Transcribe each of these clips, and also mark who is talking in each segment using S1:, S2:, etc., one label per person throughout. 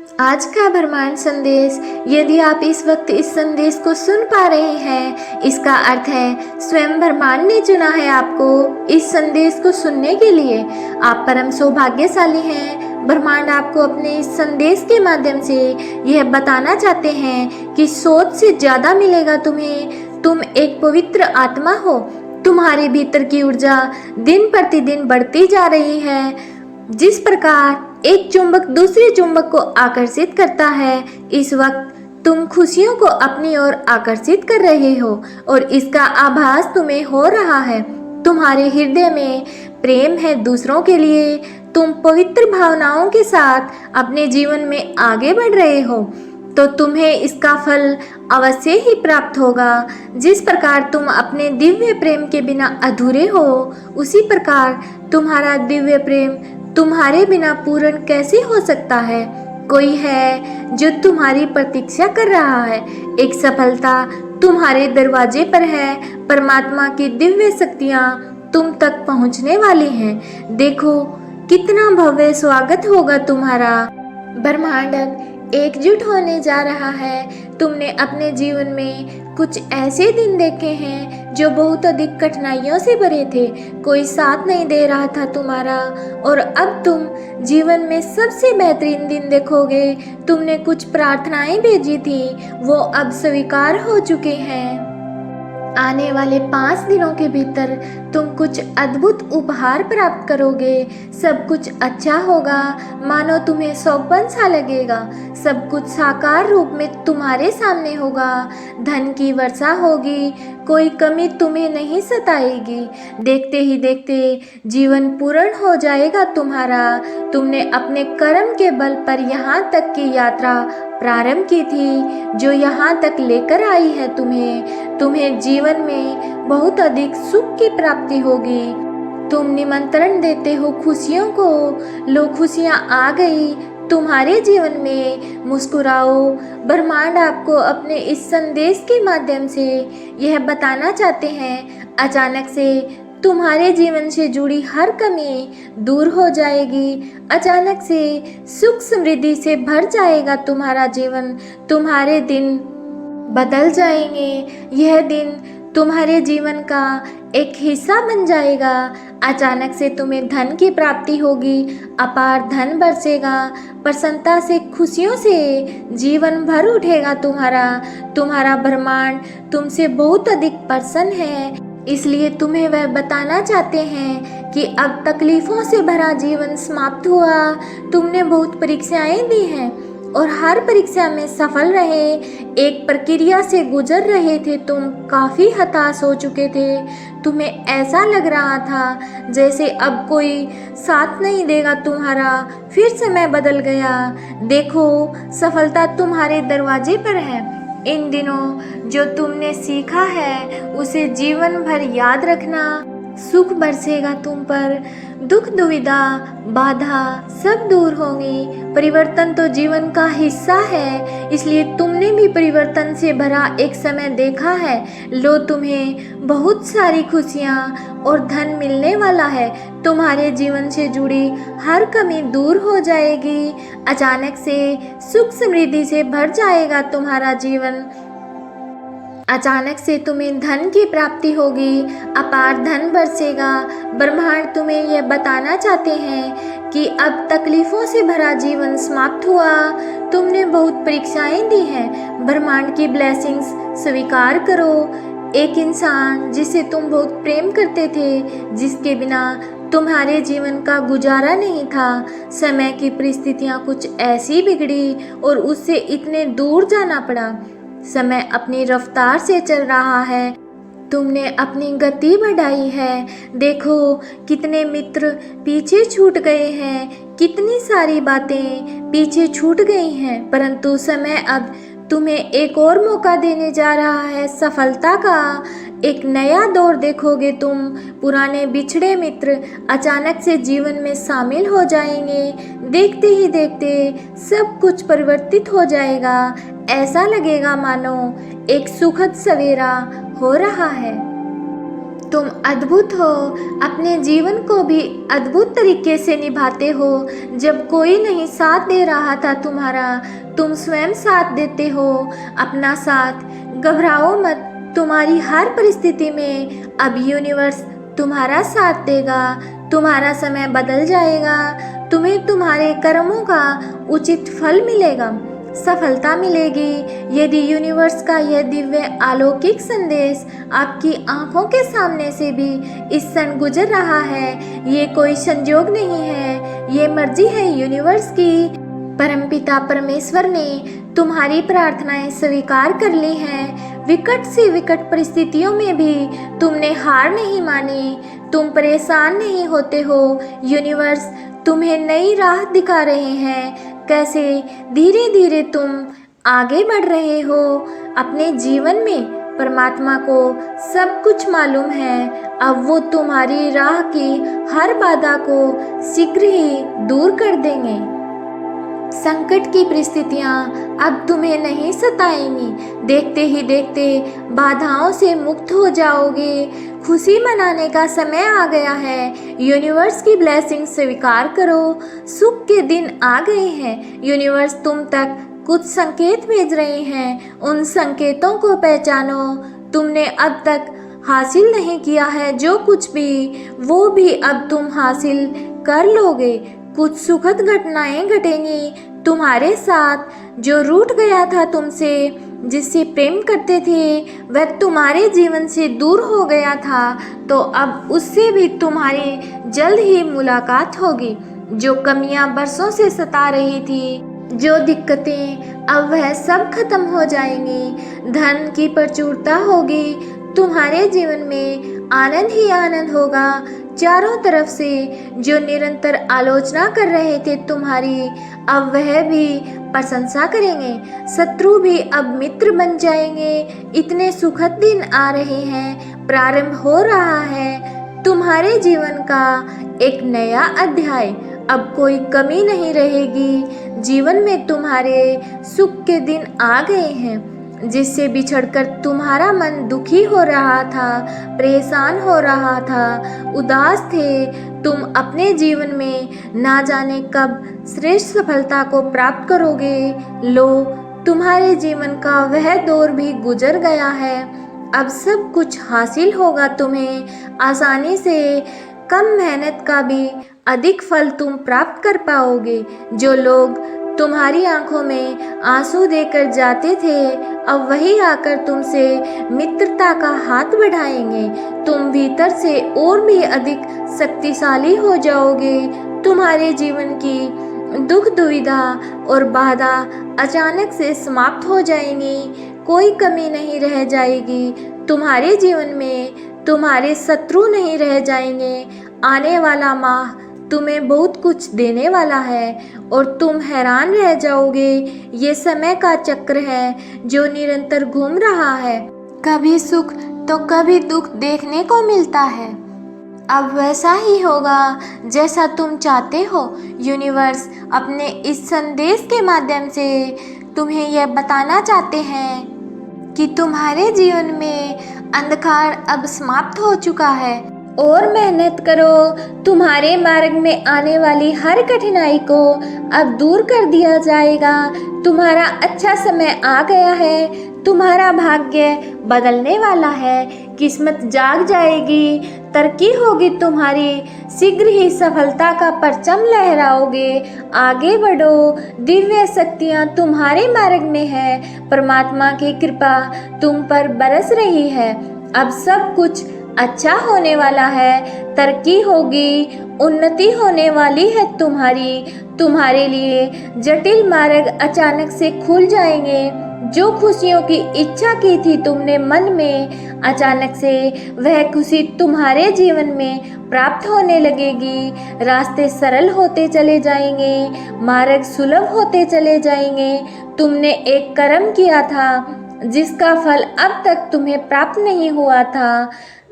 S1: आज का ब्रह्मांड संदेश, यदि आप इस वक्त इस संदेश को सुन पा रहे हैं, इसका अर्थ है स्वयं ब्रह्मांड ने चुना है आपको इस संदेश को सुनने के लिए। आप परम सौभाग्यशाली हैं। ब्रह्मांड आपको अपने इस संदेश के माध्यम से यह बताना चाहते हैं कि सोच से ज़्यादा मिलेगा तुम्हें। तुम एक पवित्र आत्मा हो। तुम्हारे भीतर की ऊर्जा दिन प्रतिदिन बढ़ती जा रही है। जिस प्रकार एक चुंबक दूसरे चुंबक को आकर्षित करता है, इस वक्त तुम खुशियों को अपनी ओर आकर्षित कर रहे हो और इसका आभास तुम्हें हो रहा है। तुम्हारे हृदय में प्रेम है दूसरों के लिए। तुम पवित्र भावनाओं के साथ अपने जीवन में आगे बढ़ रहे हो, तो तुम्हें इसका फल अवश्य ही प्राप्त होगा। जिस प्रकार तुम अपने दिव्य प्रेम के बिना अधूरे हो, उसी प्रकार तुम्हारा दिव्य प्रेम तुम्हारे बिना पूर्ण कैसे हो सकता है। कोई है जो तुम्हारी प्रतीक्षा कर रहा है। एक सफलता तुम्हारे दरवाजे पर है। परमात्मा की दिव्य शक्तियाँ तुम तक पहुँचने वाली हैं। देखो कितना भव्य स्वागत होगा तुम्हारा। ब्रह्मांड एकजुट होने जा रहा है। तुमने अपने जीवन में कुछ ऐसे दिन देखे हैं जो बहुत अधिक कठिनाइयों से भरे थे। कोई साथ नहीं दे रहा था तुम्हारा, और अब तुम जीवन में सबसे बेहतरीन दिन देखोगे। तुमने कुछ प्रार्थनाएं भेजी थी, वो अब स्वीकार हो चुके हैं। आने वाले 5 दिनों के भीतर तुम कुछ अद्भुत उपहार प्राप्त करोगे। सब कुछ अच्छा होगा, मानो तुम्हें सौंपन सा लगेगा। सब कुछ साकार रूप में तुम्हारे सामने होगा। धन की वर्षा होगी, कोई कमी तुम्हें नहीं सताएगी। देखते ही देखते जीवन पूर्ण हो जाएगा तुम्हारा। तुमने अपने कर्म के बल पर यहाँ तक की यात्रा प्रारंभ की थी, जो यहाँ तक लेकर आई है तुम्हें जीवन में बहुत अधिक सुख की प्राप्ति होगी। तुम निमंत्रण देते हो खुशियों को। लो, खुशियाँ आ गई तुम्हारे जीवन में। मुस्कुराओ। ब्रह्मांड आपको अपने इस संदेश के माध्यम से यह बताना चाहते हैं, अचानक से तुम्हारे जीवन से जुड़ी हर कमी दूर हो जाएगी। अचानक से सुख समृद्धि से भर जाएगा तुम्हारा जीवन। तुम्हारे दिन बदल जाएंगे। यह दिन तुम्हारे जीवन का एक हिस्सा बन जाएगा। अचानक से तुम्हें धन की प्राप्ति होगी। अपार धन बरसेगा। प्रसन्नता से, खुशियों से जीवन भर उठेगा तुम्हारा ब्रह्मांड तुमसे बहुत अधिक प्रसन्न है। इसलिए तुम्हें वह बताना चाहते हैं कि अब तकलीफ़ों से भरा जीवन समाप्त हुआ। तुमने बहुत परीक्षाएं दी हैं और हर परीक्षा में सफल रहे। एक प्रक्रिया से गुजर रहे थे। तुम काफ़ी हताश हो चुके थे। तुम्हें ऐसा लग रहा था जैसे अब कोई साथ नहीं देगा तुम्हारा। फिर समय बदल गया। देखो, सफलता तुम्हारे दरवाजे पर है। इन दिनों जो तुमने सीखा है उसे जीवन भर याद रखना। सुख बरसेगा तुम पर। दुख, दुविधा, बाधा सब दूर होंगी। परिवर्तन तो जीवन का हिस्सा है, इसलिए तुमने भी परिवर्तन से भरा एक समय देखा है। लो, तुम्हें बहुत सारी खुशियाँ और धन मिलने वाला है। तुम्हारे जीवन से जुड़ी हर कमी दूर हो जाएगी। अचानक से सुख समृद्धि से भर जाएगा तुम्हारा जीवन। अचानक से तुम्हें धन की प्राप्ति होगी। अपार धन बरसेगा। ब्रह्मांड तुम्हें यह बताना चाहते हैं कि अब तकलीफ़ों से भरा जीवन समाप्त हुआ। तुमने बहुत परीक्षाएं दी हैं। ब्रह्मांड की ब्लेसिंग्स स्वीकार करो। एक इंसान जिसे तुम बहुत प्रेम करते थे, जिसके बिना तुम्हारे जीवन का गुजारा नहीं था, समय की परिस्थितियाँ कुछ ऐसी बिगड़ी और उससे इतने दूर जाना पड़ा। समय अपनी रफ्तार से चल रहा है। तुमने अपनी गति बढ़ाई है। देखो, कितने मित्र पीछे छूट गए हैं। कितनी सारी बातें पीछे छूट गई हैं, परंतु समय अब तुम्हें एक और मौका देने जा रहा है। सफलता का एक नया दौर देखोगे तुम। पुराने बिछड़े मित्र अचानक से जीवन में शामिल हो जाएंगे। देखते ही देखते सब कुछ परिवर्तित हो जाएगा। ऐसा लगेगा मानो एक सुखद सवेरा हो रहा है। तुम अद्भुत हो, अपने जीवन को भी अद्भुत तरीके से निभाते हो। जब कोई नहीं साथ दे रहा था तुम्हारा, तुम स्वयं साथ देते हो अपना साथ। घबराओ मत, तुम्हारी हर परिस्थिति में अब यूनिवर्स तुम्हारा साथ देगा। तुम्हारा समय बदल जाएगा, तुम्हें तुम्हारे कर्मों का उचित फल मिलेगा, सफलता मिलेगी। यदि यूनिवर्स का यह दिव्य अलौकिक संदेश आपकी आंखों के सामने से भी इस क्षण गुजर रहा है, ये कोई संयोग नहीं है, ये मर्जी है यूनिवर्स की। परमपिता परमेश्वर ने तुम्हारी प्रार्थनाएं स्वीकार कर ली हैं। विकट से विकट परिस्थितियों में भी तुमने हार नहीं मानी, तुम परेशान नहीं होते हो। यूनिवर्स तुम्हें नई राह दिखा रहे हैं, कैसे धीरे धीरे तुम आगे बढ़ रहे हो अपने जीवन में। परमात्मा को सब कुछ मालूम है, अब वो तुम्हारी राह की हर बाधा को शीघ्र ही दूर कर देंगे। संकट की परिस्थितियाँ अब तुम्हें नहीं सताएंगी, देखते ही देखते बाधाओं से मुक्त हो जाओगे। खुशी मनाने का समय आ गया है, यूनिवर्स की ब्लेसिंग स्वीकार करो। सुख के दिन आ गए हैं, यूनिवर्स तुम तक कुछ संकेत भेज रहे हैं, उन संकेतों को पहचानो। तुमने अब तक हासिल नहीं किया है जो कुछ भी, वो भी अब तुम हासिल कर लोगे। कुछ सुखद घटनाएं घटेंगी तुम्हारे साथ। जो रूठ गया था तुमसे, जिससे प्रेम करते थे, वह तुम्हारे जीवन से दूर हो गया था, तो अब उससे भी तुम्हारी जल्द ही मुलाकात होगी। जो कमियां बरसों से सता रही थी, जो दिक्कतें, अब वह सब खत्म हो जाएंगी। धन की प्रचुरता होगी, तुम्हारे जीवन में आनंद ही आनंद होगा। चारों तरफ से जो निरंतर आलोचना कर रहे थे तुम्हारी, अब वह भी प्रशंसा करेंगे। शत्रु भी अब मित्र बन जाएंगे। इतने सुखद दिन आ रहे हैं, प्रारंभ हो रहा है तुम्हारे जीवन का एक नया अध्याय। अब कोई कमी नहीं रहेगी। जीवन में तुम्हारे सुख के दिन आ गए हैं। जिससे बिछड़कर तुम्हारा मन दुखी हो रहा था, परेशान हो रहा था, उदास थे तुम, अपने जीवन में ना जाने कब श्रेष्ठ सफलता को प्राप्त करोगे। लो, तुम्हारे जीवन का वह दौर भी गुजर गया है। अब सब कुछ हासिल होगा तुम्हें आसानी से। कम मेहनत का भी अधिक फल तुम प्राप्त कर पाओगे। जो लोग तुम्हारी आंखों में आंसू देकर जाते थे, अब वही आकर तुमसे मित्रता का हाथ बढ़ाएंगे। तुम भीतर से और भी अधिक शक्तिशाली हो जाओगे। तुम्हारे जीवन की दुख दुविधा और बाधा अचानक से समाप्त हो जाएंगी। कोई कमी नहीं रह जाएगी तुम्हारे जीवन में। तुम्हारे शत्रु नहीं रह जाएंगे। आने वाला माह तुम्हें बहुत कुछ देने वाला है और तुम हैरान रह जाओगे। ये समय का चक्र है जो निरंतर घूम रहा है। कभी सुख तो कभी दुख देखने को मिलता है। अब वैसा ही होगा जैसा तुम चाहते हो। यूनिवर्स अपने इस संदेश के माध्यम से तुम्हें यह बताना चाहते हैं कि तुम्हारे जीवन में अंधकार अब समाप्त हो चुका है। और मेहनत करो, तुम्हारे मार्ग में आने वाली हर कठिनाई को अब दूर कर दिया जाएगा। तुम्हारा अच्छा समय आ गया है। तुम्हारा भाग्य बदलने वाला है। किस्मत जाग जाएगी, तरक्की होगी तुम्हारी। शीघ्र ही सफलता का परचम लहराओगे। आगे बढ़ो, दिव्य शक्तियाँ तुम्हारे मार्ग में है। परमात्मा की कृपा तुम पर बरस रही है। अब सब कुछ अच्छा होने वाला है। तरक्की होगी, उन्नति होने वाली है तुम्हारे लिए जटिल मार्ग अचानक से खुल जाएंगे। जो खुशियों की इच्छा की थी तुमने मन में, अचानक से वह खुशी तुम्हारे जीवन में प्राप्त होने लगेगी। रास्ते सरल होते चले जाएंगे, मार्ग सुलभ होते चले जाएंगे। तुमने एक कर्म किया था जिसका फल अब तक तुम्हें प्राप्त नहीं हुआ था,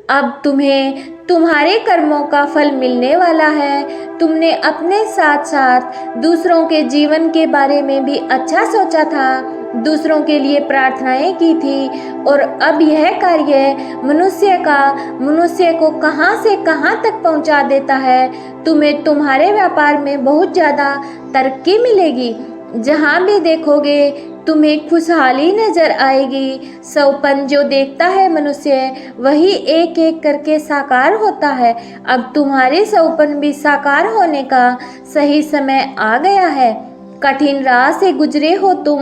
S1: अब तुम्हें तुम्हारे कर्मों का फल मिलने वाला है। तुमने अपने साथ साथ दूसरों के जीवन के बारे में भी अच्छा सोचा था। दूसरों के लिए प्रार्थनाएं की थी और अब यह कार्य मनुष्य को कहां से कहां तक पहुंचा देता है। तुम्हें तुम्हारे व्यापार में बहुत ज़्यादा तरक्की मिलेगी। जहां भी देखोगे तुम्हें खुशहाली नजर आएगी। सौपन जो देखता है मनुष्य, वही एक एक करके साकार होता है। अब तुम्हारे सौपन भी साकार होने का सही समय आ गया है। कठिन राह से गुजरे हो तुम,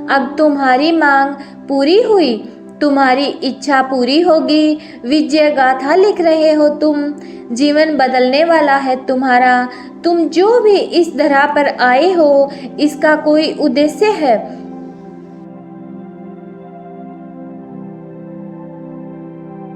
S1: अब तुम्हारी मांग पूरी हुई, तुम्हारी इच्छा पूरी होगी। विजय गाथा लिख रहे हो तुम, जीवन बदलने वाला है तुम्हारा। तुम जो भी इस धरा पर आए हो, इसका कोई उद्देश्य है।